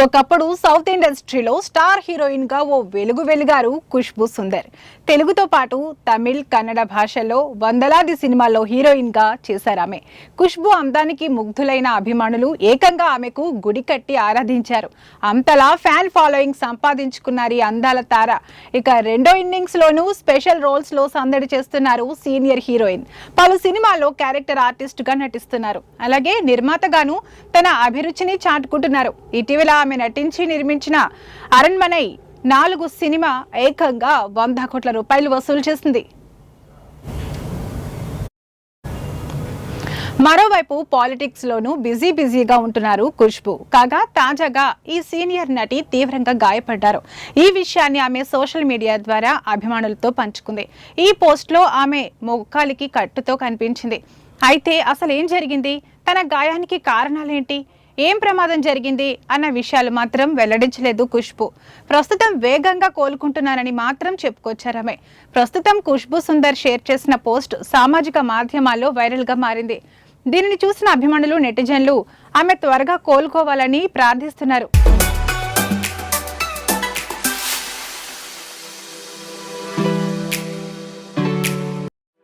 ఒకప్పుడు సౌత్ ఇండస్ట్రీలో star heroine గా ఓ వెలుగారు ఖుష్బూ సుందర్. తెలుగుతో పాటు తమిళ్, కన్నడ భాషల్లో వందలాది సినిమాల్లో హీరోయిన్ గా చేశారామె. ఖుష్బూ అందానికి ముగ్ధులైన అభిమానులు ఏకంగా ఆమెకు గుడి కట్టి ఆరాధించారు. అంతలా ఫ్యాన్ ఫాలోయింగ్ సంపాదించుకున్నారు ఈ అందాల తార. ఇక రెండో ఇన్నింగ్స్ లోనూ స్పెషల్ రోల్స్ లో సందడి చేస్తున్నారు సీనియర్ హీరోయిన్. పలు సినిమాల్లో క్యారెక్టర్ ఆర్టిస్ట్ గా నటిస్తున్నారు. అలాగే నిర్మాతగాను తన అభిరుచిని చాటుకుంటున్నారు. ఇటీవల ఆమె నటించి నిర్మించిన అరణ్మనై 4 సినిమా ఏకంగా 100 కోట్ల రూపాయలు వసూలు చేసింది. మరోవైపు పాలిటిక్స్ లోనూ బిజీగా ఉంటున్నారు ఖుష్బూ. కాగా తాజాగా ఈ సీనియర్ నటి తీవ్రంగా గాయపడ్డారు. ఈ విషయాన్ని ఆమె సోషల్ మీడియా ద్వారా అభిమానులతో పంచుకుంది. ఈ పోస్ట్ లో ఆమె మొక్కాలికి కట్టుతో కనిపించింది. అయితే అసలు ఏం జరిగింది, తన గాయానికి కారణాలేంటి, ఏం ప్రమాదం జరిగింది అన్న విషయాలు మాత్రం వెల్లడించలేదు ఖుష్బూ. ప్రస్తుతం వేగంగా కోలుకుంటున్నారని మాత్రం చెప్పుకొచ్చారామె. ప్రస్తుతం ఖుష్బూ సుందర్ షేర్ చేసిన పోస్ట్ సామాజిక మాధ్యమాల్లో వైరల్ గా మారింది. దీనిని చూసిన అభిమానులు, నెటిజన్లు ఆమె త్వరగా కోలుకోవాలని ప్రార్థిస్తున్నారు.